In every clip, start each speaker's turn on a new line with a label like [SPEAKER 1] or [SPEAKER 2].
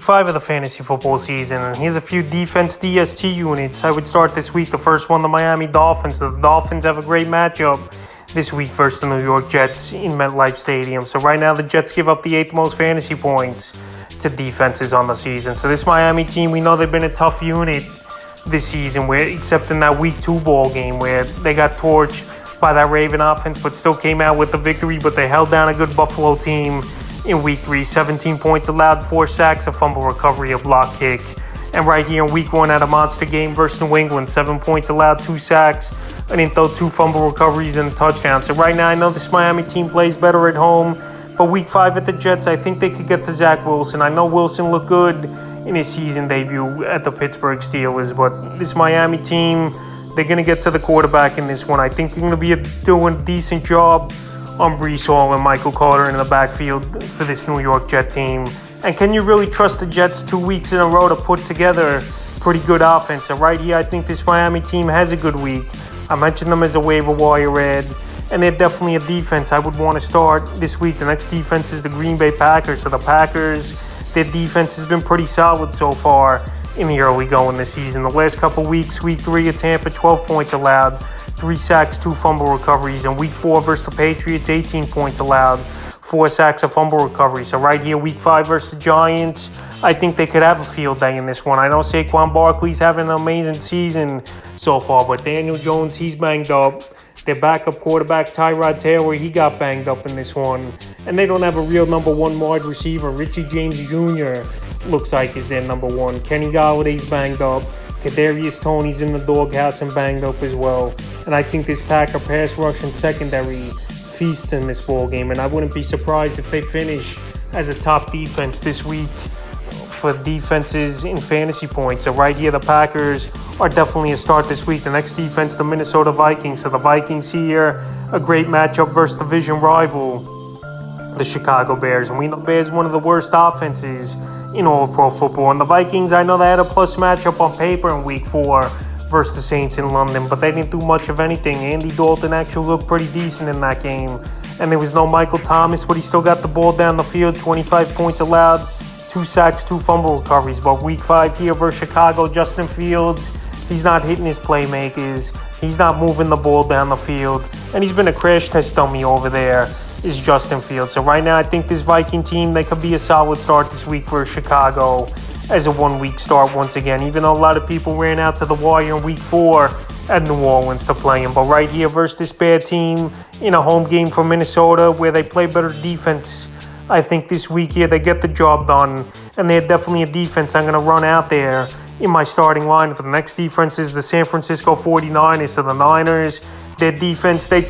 [SPEAKER 1] week 5 of the fantasy football season, and here's a few defense DST units. I would start this week. The first one, the Miami Dolphins. The Dolphins have a great matchup this week versus the New York Jets in MetLife Stadium. So right now, the Jets give up the 8th most fantasy points to defenses on the season. So this Miami team, we know they've been a tough unit this season, except in that week 2 ball game where they got torched by that Raven offense, but still came out with the victory. But they held down a good Buffalo team in week 3, 17 points allowed, 4 sacks, a fumble recovery, a block kick. And right here in week 1 at a monster game versus New England, 7 points allowed, 2 sacks, I didn't throw 2 fumble recoveries and a touchdown. So right now I know this Miami team plays better at home, but week 5 at the Jets, I think they could get to Zach Wilson. I know Wilson looked good in his season debut at the Pittsburgh Steelers, but this Miami team, they're going to get to the quarterback in this one. I think they're going to be doing a decent job on Breece Hall and Michael Carter in the backfield for this New York Jet team. And can you really trust the Jets 2 weeks in a row to put together pretty good offense? So right here, I think this Miami team has a good week. I mentioned them as a waiver wire ad, and they're definitely a defense I would want to start this week. The next defense is the Green Bay Packers. So the Packers, their defense has been pretty solid so far in the early going this season. The last couple weeks, week 3 at Tampa, 12 points allowed, 3 sacks, 2 fumble recoveries. And week 4 versus the Patriots, 18 points allowed, 4 sacks, a fumble recovery. So right here, week 5 versus the Giants, I think they could have a field day in this one. I know Saquon Barkley's having an amazing season so far, but Daniel Jones, he's banged up. Their backup quarterback, Tyrod Taylor, he got banged up in this one. And they don't have a real number 1 wide receiver. Richie James Jr. looks like is their number 1. Kenny Galladay's banged up. Kadarius Toney's in the doghouse and banged up as well. And I think this Packer pass rush and secondary feast in this ball game. And I wouldn't be surprised if they finish as a top defense this week for defenses in fantasy points. So right here, the Packers are definitely a start this week. The next defense, the Minnesota Vikings. So the Vikings here, a great matchup versus division rival, the Chicago Bears. And we know Bears one of the worst offenses in all of pro football. And the Vikings, I know they had a plus matchup on paper in week 4 versus the Saints in London, but they didn't do much of anything. Andy Dalton actually looked pretty decent in that game. And there was no Michael Thomas, but he still got the ball down the field, 25 points allowed, 2 sacks, 2 fumble recoveries. But week 5 here versus Chicago, Justin Fields, he's not hitting his playmakers. He's not moving the ball down the field. And he's been a crash test dummy over there, is Justin Fields. So right now, I think this Viking team, they could be a solid start this week for Chicago as a 1-week start once again, even though a lot of people ran out to the wire in week 4 at New Orleans to play him. But right here versus this bad team in a home game for Minnesota where they play better defense, I think this week here they get the job done, and they're definitely a defense I'm going to run out there in my starting lineup. The next defense is the San Francisco 49ers. So the Niners, their defense, they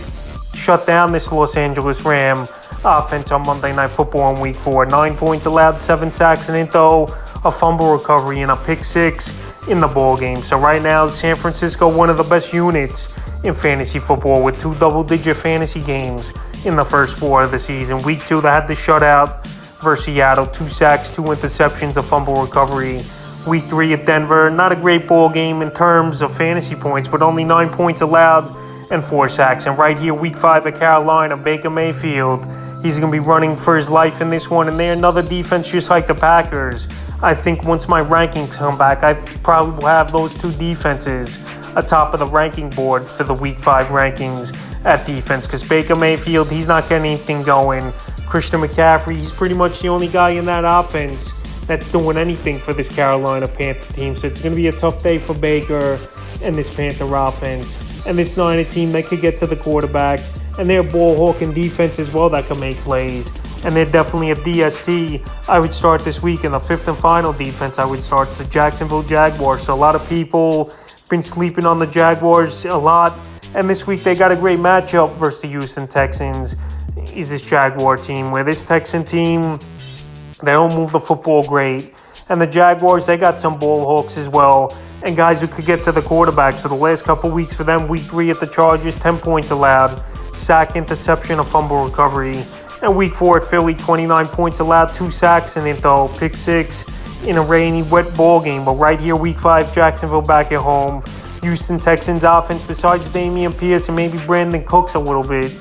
[SPEAKER 1] shut down this Los Angeles Ram offense on Monday Night Football in week 4. 9 points allowed, 7 sacks, and throw a fumble recovery and a pick 6 in the ball game. So right now, San Francisco, one of the best units in fantasy football with 2 double-digit fantasy games in the first 4 of the season. Week 2, they had the shutout versus Seattle, 2 sacks, 2 interceptions, a fumble recovery. Week 3 at Denver, not a great ball game in terms of fantasy points, but only 9 points allowed and 4 sacks. And right here, week 5 at Carolina, Baker Mayfield, he's going to be running for his life in this one. And they're another defense just like the Packers. I think once my rankings come back, I probably will have those 2 defenses atop of the ranking board for the week 5 rankings at defense. Because Baker Mayfield, he's not getting anything going. Christian McCaffrey, he's pretty much the only guy in that offense that's doing anything for this Carolina Panther team. So it's going to be a tough day for Baker and this Panther offense. And this Niner team, they could get to the quarterback. And they're a ball-hawking defense as well that can make plays. And they're definitely a DST I would start this week. And the 5th and final defense I would start is the Jacksonville Jaguars. So a lot of people been sleeping on the Jaguars a lot. And this week they got a great matchup versus the Houston Texans, is this Jaguar team, where this Texan team, they don't move the football great. And the Jaguars, they got some ball hawks as well, and guys who could get to the quarterback. So the last couple weeks for them, week 3 at the Chargers, 10 points allowed, sack, interception, a fumble recovery. And week 4 at Philly, 29 points allowed, 2 sacks, and throw pick 6 in a rainy, wet ball game. But right here, week 5, Jacksonville back at home. Houston Texans offense, besides Damian Pierce and maybe Brandon Cooks a little bit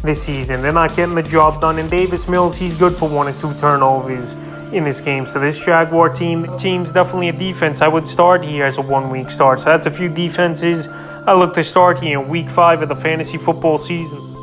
[SPEAKER 1] this season, they're not getting the job done. And Davis Mills, he's good for 1 or 2 turnovers in this game. So this Jaguar team's definitely a defense I would start here as a 1 week start. So that's a few defenses I look to start here in week 5 of the fantasy football season.